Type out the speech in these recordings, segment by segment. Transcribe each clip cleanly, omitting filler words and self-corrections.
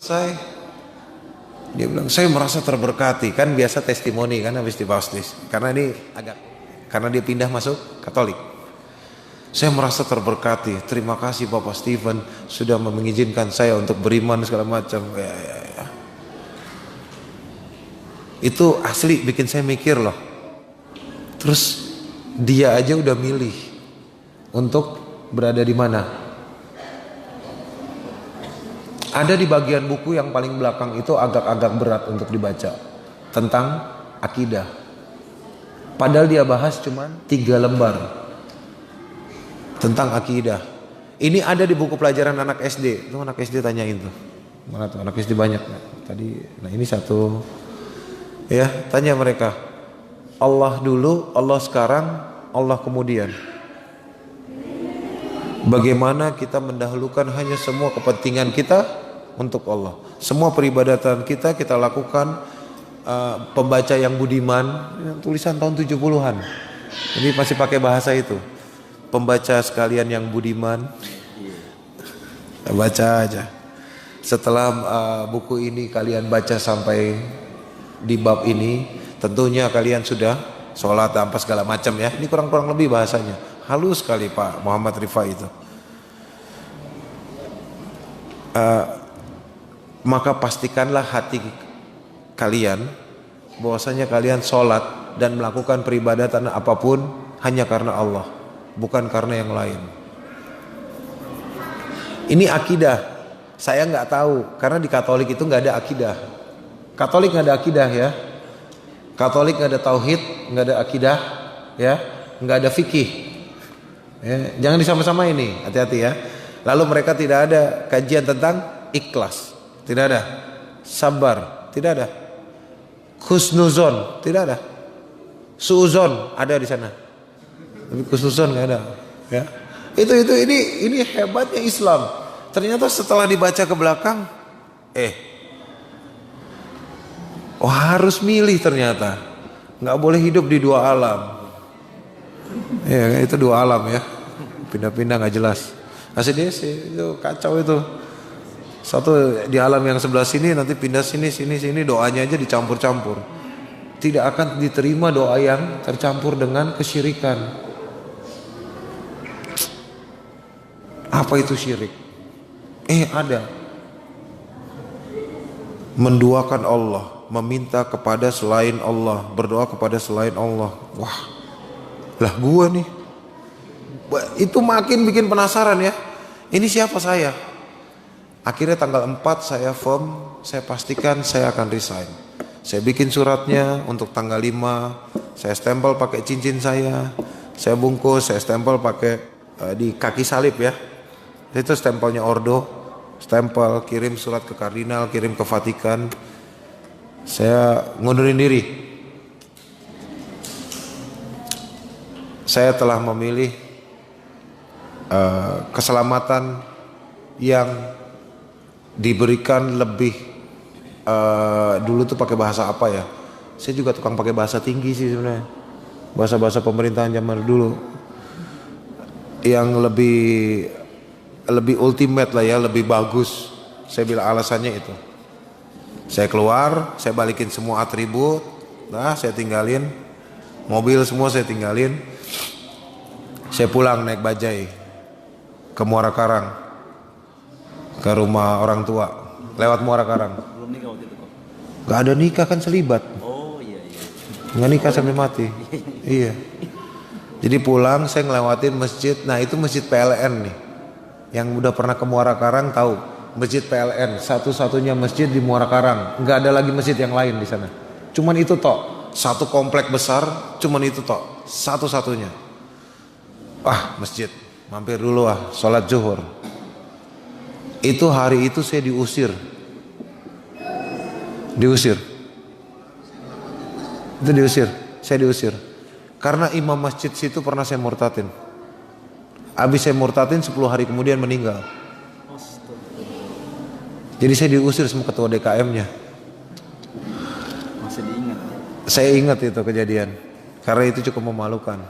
Saya, dia bilang saya merasa terberkati, kan biasa testimoni kan habis dibaptis. Karena karena dia pindah masuk Katolik. Saya merasa terberkati. Terima kasih Bapak Steven sudah mengizinkan saya untuk beriman segala macam. Ya. Itu asli bikin saya mikir loh. Terus dia aja udah milih untuk berada di mana. Ada di bagian buku yang paling belakang itu agak-agak berat untuk dibaca tentang akidah. Padahal dia bahas cuman 3 lembar tentang akidah. Ini ada di buku pelajaran anak SD. Itu anak SD tanyain tuh. Mana tuh anak SD banyak. Tadi, nah ini satu. Ya, tanya mereka. Allah dulu, Allah sekarang, Allah kemudian. Bagaimana kita mendahulukan hanya semua kepentingan kita untuk Allah. Semua peribadatan kita lakukan pembaca yang budiman, tulisan tahun 70-an. Jadi masih pakai bahasa itu. Pembaca sekalian yang budiman. Baca aja. Setelah buku ini kalian baca sampai di bab ini, tentunya kalian sudah sholat tanpa segala macam ya. Ini kurang-kurang lebih bahasanya. Halus sekali Pak Muhammad Rifai itu. Maka pastikanlah hati kalian bahwasanya kalian sholat dan melakukan peribadatan apapun hanya karena Allah, bukan karena yang lain. Ini akidah. Saya nggak tahu karena di Katolik itu nggak ada akidah. Katolik nggak ada akidah ya. Katolik nggak ada tauhid, nggak ada akidah, ya, nggak ada fikih. Ya, jangan disama-sama ini, hati-hati ya. Lalu mereka tidak ada kajian tentang ikhlas, tidak ada. Sabar, tidak ada. Husnuzon, tidak ada. Suuzon ada di sana, tapi husnuzon nggak ada. Ya, ini hebatnya Islam. Ternyata setelah dibaca ke belakang, harus milih ternyata. Nggak boleh hidup di 2 alam. Ya, itu 2 alam ya. Pindah-pindah nggak jelas. ACDC itu kacau itu. Satu di alam yang sebelah sini, nanti pindah sini, doanya aja dicampur-campur. Tidak akan diterima doa yang tercampur dengan kesyirikan. Apa itu syirik? Ada. Menduakan Allah, meminta kepada selain Allah, berdoa kepada selain Allah. Wah, lah gua nih. Itu makin bikin penasaran ya. Ini siapa saya? Akhirnya tanggal 4 saya form, saya pastikan saya akan resign. Saya bikin suratnya untuk tanggal 5, saya stempel pakai cincin saya bungkus, saya stempel pakai di kaki salib ya. Itu stempelnya ordo, stempel, kirim surat ke kardinal, kirim ke Vatikan. Saya ngundurin diri. Saya telah memilih keselamatan yang diberikan lebih dulu tuh pakai bahasa apa ya? Saya juga tukang pakai bahasa tinggi sih sebenarnya. Bahasa-bahasa pemerintahan zaman dulu yang lebih ultimate lah ya, lebih bagus. Saya bilang alasannya itu. Saya keluar, saya balikin semua atribut, saya tinggalin mobil semua, saya tinggalin. Saya pulang naik bajai ke Muara Karang, ke rumah orang tua, lewat Muara Karang. Belum nikah waktu itu kok? Gak ada nikah kan selibat. Oh iya. Nggak nikah sampai mati. Iya. Jadi pulang saya ngelewatin masjid. Nah itu masjid PLN nih. Yang udah pernah ke Muara Karang tahu. Masjid PLN, satu-satunya masjid di Muara Karang. Nggak ada lagi masjid yang lain di sana. Cuman itu tok. Satu komplek besar, cuman itu tok. Satu-satunya. Masjid. Mampir dulu sholat zuhur. Itu hari itu saya diusir. Itu diusir. Saya diusir. Karena imam masjid situ pernah saya murtadin. Habis saya murtadin 10 hari kemudian meninggal. Jadi saya diusir sama ketua DKM-nya. Masih diingat? Saya ingat itu kejadian. Karena itu cukup memalukan.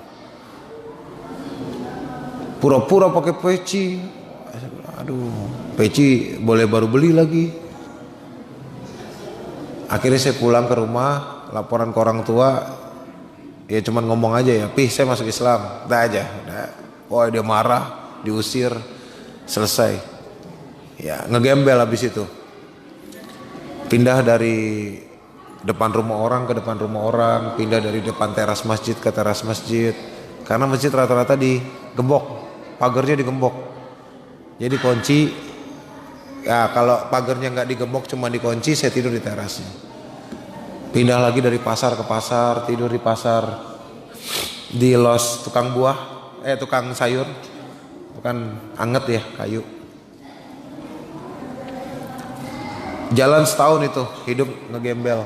Pura-pura pakai peci. Aduh, peci boleh baru beli lagi. Akhirnya saya pulang ke rumah, laporan ke orang tua, ya cuman ngomong aja ya, "Pih, saya masuk Islam." Udah aja. Udah. Wah, dia marah, diusir, selesai. Ya, ngegembel habis itu. Pindah dari depan rumah orang ke depan rumah orang, pindah dari depan teras masjid ke teras masjid. Karena masjid rata-rata digembok, pagarnya digembok. Jadi kunci, ya kalau pagarnya nggak digembok cuma dikunci, saya tidur di terasnya. Pindah lagi dari pasar ke pasar, tidur di pasar, di los tukang buah, tukang sayur, bukan anget ya, kayu. Jalan setahun itu, hidup ngegembel.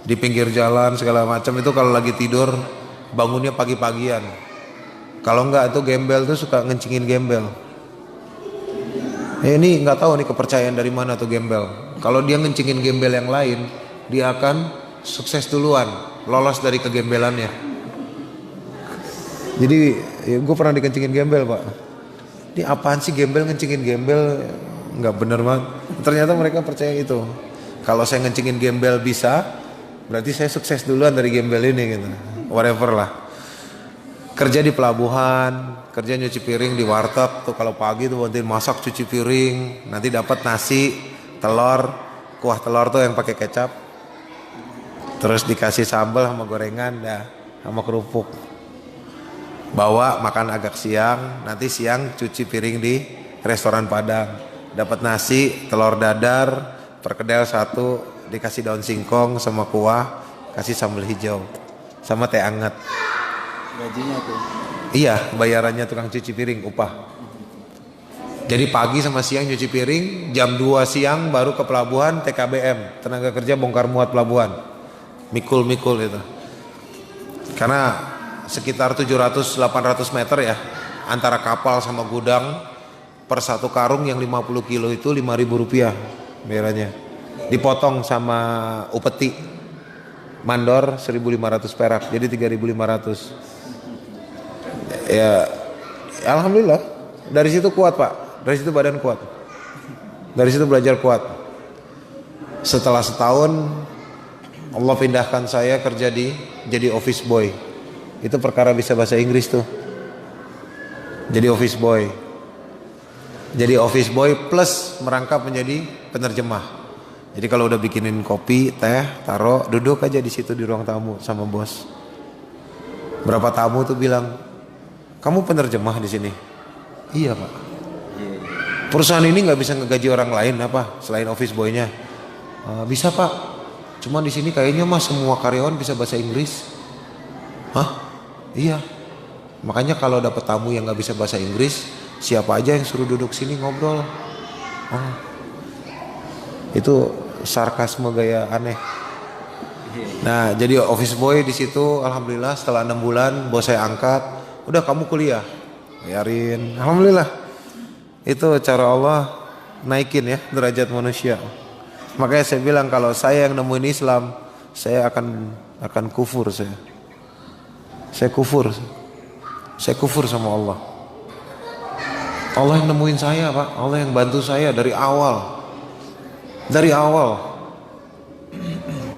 Di pinggir jalan segala macam itu kalau lagi tidur bangunnya pagi-pagian. Kalau enggak itu gembel tuh suka ngencingin gembel. Ini nggak tahu nih kepercayaan dari mana tuh gembel. Kalau dia ngencingin gembel yang lain, dia akan sukses duluan, lolos dari kegembelannya. Jadi ya, gue pernah dikencingin gembel pak. Ini apaan sih gembel ngencingin gembel? Nggak bener banget. Ternyata mereka percaya itu. Kalau saya ngencingin gembel bisa, berarti saya sukses duluan dari gembel ini gitu. Whatever lah. Kerja di pelabuhan, kerja nyuci piring di warteg tuh kalau pagi tuh bantuin masak cuci piring, nanti dapat nasi, telur, kuah telur tuh yang pakai kecap. Terus dikasih sambal sama gorengan dah, sama kerupuk. Bawa makan agak siang, nanti siang cuci piring di restoran Padang. Dapat nasi, telur dadar, perkedel satu, dikasih daun singkong sama kuah, kasih sambal hijau sama teh anget. Gajinya tuh? Iya, bayarannya tukang cuci piring, upah. Jadi pagi sama siang cuci piring, jam 2 siang baru ke pelabuhan TKBM, tenaga kerja bongkar muat pelabuhan. Mikul-mikul itu. Karena sekitar 700-800 meter ya antara kapal sama gudang. Per satu karung yang 50 kilo itu 5.000 rupiah bayarannya. Dipotong sama upeti mandor 1.500 perak, jadi 3.500. Ya alhamdulillah dari situ kuat pak, dari situ badan kuat, dari situ belajar kuat. Setelah setahun Allah pindahkan saya kerja jadi office boy. Itu perkara bisa bahasa Inggris tuh. Jadi office boy. Jadi office boy plus merangkap menjadi penerjemah. Jadi kalau udah bikinin kopi, teh, taruh, duduk aja di situ di ruang tamu sama bos. Berapa tamu tuh bilang, "Kamu penerjemah di sini?" "Iya, Pak." "Perusahaan ini nggak bisa ngegaji orang lain apa selain office boy-nya?" "Bisa, Pak. Cuma di sini kayaknya mah semua karyawan bisa bahasa Inggris." "Hah?" "Iya. Makanya kalau dapat tamu yang nggak bisa bahasa Inggris, siapa aja yang suruh duduk sini ngobrol." Oh, itu sarkasme gaya aneh. Nah, jadi office boy di situ, alhamdulillah setelah 6 bulan bos saya angkat, "Udah kamu kuliah." Bayarin. Alhamdulillah. Itu cara Allah naikin ya derajat manusia. Makanya saya bilang kalau saya yang nemuin Islam, saya akan kufur saya. Saya kufur. Saya kufur sama Allah. Allah yang nemuin saya pak, Allah yang bantu saya dari awal. Dari awal